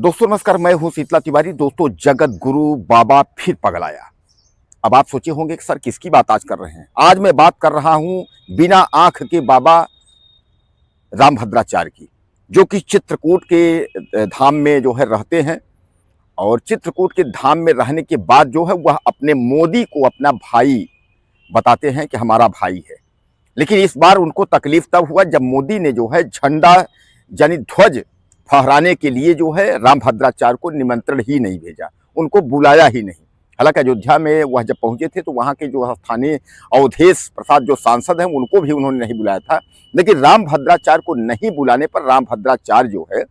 दोस्तों नमस्कार, मैं हूं शीतला तिवारी। दोस्तों, जगत गुरु बाबा फिर पगलाया। अब आप सोचे होंगे कि सर किसकी बात आज कर रहे हैं। आज मैं बात कर रहा हूं बिना आंख के बाबा रामभद्राचार्य की, जो कि चित्रकूट के धाम में जो है रहते हैं। और चित्रकूट के धाम में रहने के बाद जो है वह अपने मोदी को अपना भाई बताते हैं कि हमारा भाई है। लेकिन इस बार उनको तकलीफ तब हुआ जब मोदी ने जो है झंडा यानी ध्वज फहराने के लिए जो है रामभद्राचार्य को निमंत्रण ही नहीं भेजा, उनको बुलाया ही नहीं। हालांकि अयोध्या में वह जब पहुंचे थे तो वहां के जो स्थानीय अवधेश प्रसाद जो सांसद हैं उनको भी उन्होंने नहीं बुलाया था। लेकिन रामभद्राचार्य को नहीं बुलाने पर रामभद्राचार्य जो है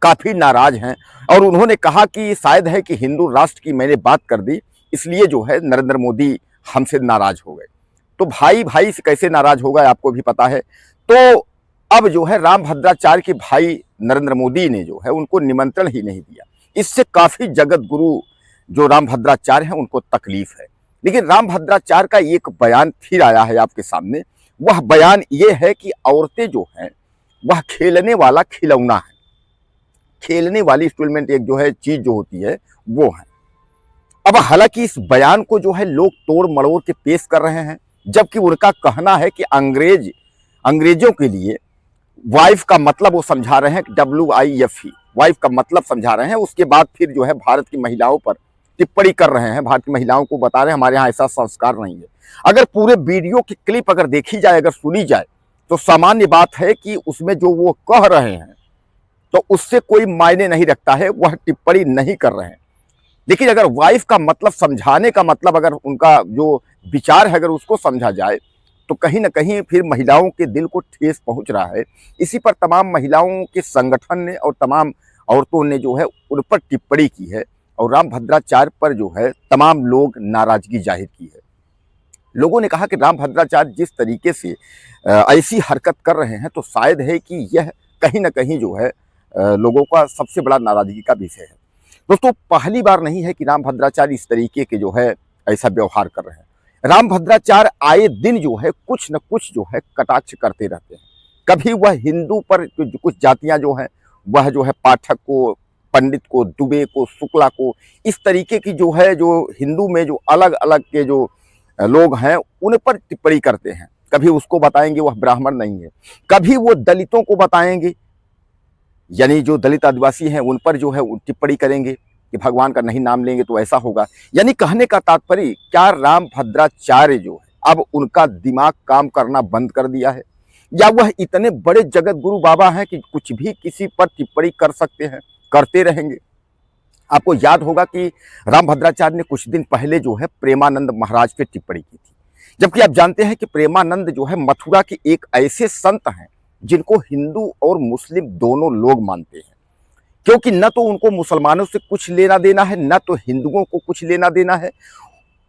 काफी नाराज हैं। और उन्होंने कहा कि शायद है कि हिंदू राष्ट्र की मैंने बात कर दी, इसलिए जो है नरेंद्र मोदी हमसे नाराज हो गए। तो भाई भाई से कैसे नाराज होगा आपको भी पता है। तो अब जो है रामभद्राचार्य के भाई नरेंद्र मोदी ने जो है उनको निमंत्रण ही नहीं दिया। इससे काफी जगत गुरु जो रामभद्राचार्य हैं उनको तकलीफ है। लेकिन रामभद्राचार्य का एक बयान फिर आया है आपके सामने। वह बयान ये है कि औरतें जो हैं वह खेलने वाला खिलौना है, खेलने वाली इंस्ट्रूमेंट एक जो है चीज जो होती है वो है। अब हालांकि इस बयान को जो है लोग तोड़ मड़ोड़ के पेश कर रहे हैं, जबकि उनका कहना है कि अंग्रेजों के लिए वाइफ का मतलब वो समझा रहे हैं, WIFE वाइफ का मतलब समझा रहे हैं। उसके बाद फिर जो है भारत की महिलाओं पर टिप्पणी कर रहे हैं, भारत की महिलाओं को बता रहे हैं हमारे यहाँ ऐसा संस्कार नहीं है। अगर पूरे वीडियो की क्लिप अगर देखी जाए, अगर सुनी जाए, तो सामान्य बात है कि उसमें जो वो कह रहे हैं तो उससे कोई मायने नहीं रखता है, वह टिप्पणी नहीं कर रहे हैं। लेकिन अगर वाइफ का मतलब समझाने का मतलब अगर उनका जो विचार है अगर उसको समझा जाए तो कहीं ना कहीं फिर महिलाओं के दिल को ठेस पहुंच रहा है। इसी पर तमाम महिलाओं के संगठन ने और तमाम औरतों ने जो है उन पर टिप्पणी की है और रामभद्राचार्य पर जो है तमाम लोग नाराजगी जाहिर की है। लोगों ने कहा कि रामभद्राचार्य जिस तरीके से ऐसी हरकत कर रहे हैं तो शायद है कि यह कहीं ना कहीं जो है लोगों का सबसे बड़ा नाराजगी का विषय है। दोस्तों, पहली बार नहीं है कि रामभद्राचार्य इस तरीके के जो है ऐसा व्यवहार कर रहे हैं। रामभद्राचार्य आए दिन जो है कुछ न कुछ जो है कटाक्ष करते रहते हैं। कभी वह हिंदू पर कुछ जातियां जो हैं वह जो है पाठक को, पंडित को, दुबे को, शुक्ला को, इस तरीके की जो है जो हिंदू में जो अलग अलग के जो लोग हैं उन पर टिप्पणी करते हैं। कभी उसको बताएंगे वह ब्राह्मण नहीं है, कभी वो दलितों को बताएंगे, यानी जो दलित आदिवासी हैं उन पर जो है टिप्पणी करेंगे कि भगवान का नहीं नाम लेंगे तो ऐसा होगा। यानी कहने का तात्पर्य क्या रामभद्राचार्य जो है अब उनका दिमाग काम करना बंद कर दिया है, या वह इतने बड़े जगत गुरु बाबा हैं कि कुछ भी किसी पर टिप्पणी कर सकते हैं, करते रहेंगे। आपको याद होगा कि रामभद्राचार्य ने कुछ दिन पहले जो है प्रेमानंद महाराज पे टिप्पणी की थी, जबकि आप जानते हैं कि प्रेमानंद जो है मथुरा के एक ऐसे संत हैं जिनको हिंदू और मुस्लिम दोनों लोग मानते हैं। क्योंकि न तो उनको मुसलमानों से कुछ लेना देना है, न तो हिंदुओं को कुछ लेना देना है।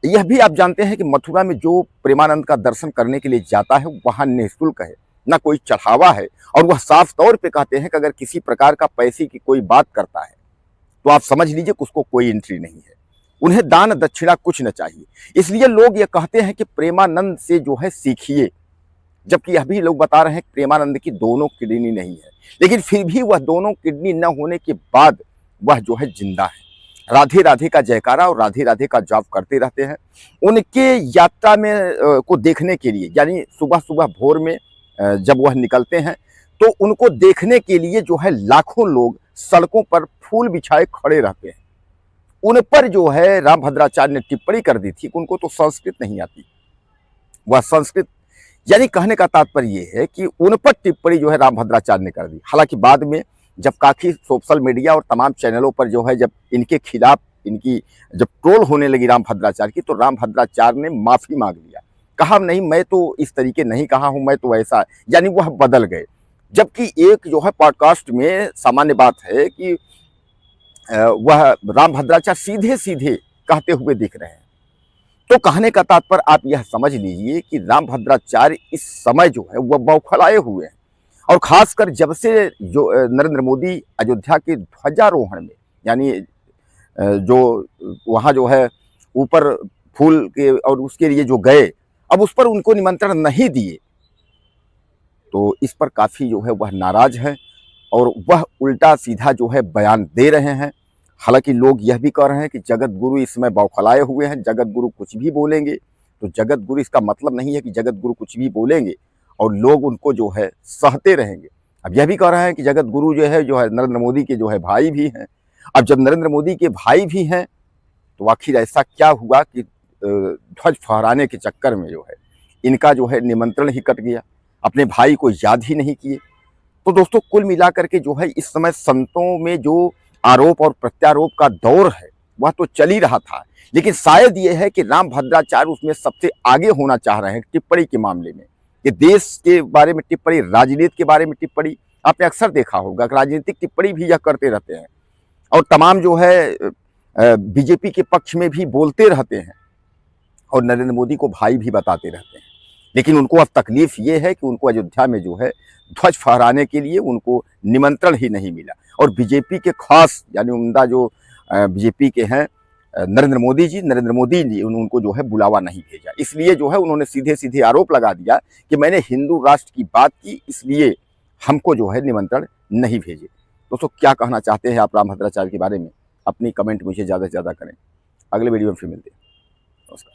यह भी आप जानते हैं कि मथुरा में जो प्रेमानंद का दर्शन करने के लिए जाता है वहां निःशुल्क है, न कोई चढ़ावा है। और वह साफ तौर पे कहते हैं कि अगर किसी प्रकार का पैसे की कोई बात करता है तो आप समझ लीजिए कि उसको कोई एंट्री नहीं है, उन्हें दान दक्षिणा कुछ न चाहिए। इसलिए लोग ये कहते हैं कि प्रेमानंद से जो है सीखिए, जबकि अभी लोग बता रहे हैं कि प्रेमानंद की दोनों किडनी नहीं है, लेकिन फिर भी वह दोनों किडनी न होने के बाद वह जो है जिंदा है। राधे राधे का जयकारा और राधे राधे का जाप करते रहते हैं। उनके यात्रा में को देखने के लिए, यानी सुबह सुबह भोर में जब वह निकलते हैं तो उनको देखने के लिए जो है लाखों लोग सड़कों पर फूल बिछाए खड़े रहते हैं। उन पर जो है रामभद्राचार्य ने टिप्पणी कर दी थी कि उनको तो संस्कृत नहीं आती, वह संस्कृत, यानी कहने का तात्पर्य ये है कि उन पर टिप्पणी जो है रामभद्राचार्य ने कर दी। हालांकि बाद में जब काफी सोशल मीडिया और तमाम चैनलों पर जो है जब इनके खिलाफ इनकी जब ट्रोल होने लगी रामभद्राचार्य की, तो रामभद्राचार्य ने माफी मांग लिया, कहा नहीं मैं तो इस तरीके नहीं कहा हूं, मैं तो ऐसा, यानी वह बदल गए। जबकि एक जो है पॉडकास्ट में सामान्य बात है कि वह रामभद्राचार्य सीधे सीधे कहते हुए दिख रहे हैं। तो कहने का तात्पर्य आप यह समझ लीजिए कि रामभद्राचार्य इस समय जो है वह बौखलाए हुए हैं। और खासकर जब से जो नरेंद्र मोदी अयोध्या के ध्वजारोहण में, यानी जो वहाँ जो है ऊपर फूल के और उसके लिए जो गए, अब उस पर उनको निमंत्रण नहीं दिए, तो इस पर काफ़ी जो है वह नाराज है और वह उल्टा सीधा जो है बयान दे रहे हैं। हालांकि लोग यह भी कह रहे हैं कि जगत गुरु इस समय बौखलाए हुए हैं, जगत गुरु कुछ भी बोलेंगे। तो जगत गुरु, इसका मतलब नहीं है कि जगत गुरु कुछ भी बोलेंगे और लोग उनको जो है सहते रहेंगे। अब यह भी कह रहे हैं कि जगत गुरु जो है नरेंद्र मोदी के जो है भाई भी हैं। अब जब नरेंद्र मोदी के भाई भी हैं तो आखिर ऐसा क्या हुआ कि ध्वज फहराने के चक्कर में जो है इनका जो है निमंत्रण ही कट गया, अपने भाई को याद ही नहीं किए। तो दोस्तों कुल मिलाकर के जो है इस समय संतों में जो आरोप और प्रत्यारोप का दौर है वह तो चल ही रहा था, लेकिन शायद ये है कि राम भद्राचार्य उसमें सबसे आगे होना चाह रहे हैं टिप्पणी के मामले में। कि देश के बारे में टिप्पणी, राजनीति के बारे में टिप्पणी, आपने अक्सर देखा होगा कि राजनीतिक टिप्पणी भी यह करते रहते हैं और तमाम जो है बीजेपी के पक्ष में भी बोलते रहते हैं और नरेंद्र मोदी को भाई भी बताते रहते हैं। लेकिन उनको अब तकलीफ ये है कि उनको अयोध्या में जो है ध्वज फहराने के लिए उनको निमंत्रण ही नहीं मिला। और बीजेपी के खास यानी उम्दा जो बीजेपी के हैं नरेंद्र मोदी ने उनको जो है बुलावा नहीं भेजा। इसलिए जो है उन्होंने सीधे सीधे आरोप लगा दिया कि मैंने हिंदू राष्ट्र की बात की, इसलिए हमको जो है निमंत्रण नहीं भेजे। दोस्तों क्या कहना चाहते हैं आप राम भद्राचार्य के बारे में? अपनी कमेंट मुझे ज़्यादा से ज़्यादा करें। अगले वीडियो में फिर मिलते हैं। नमस्कार।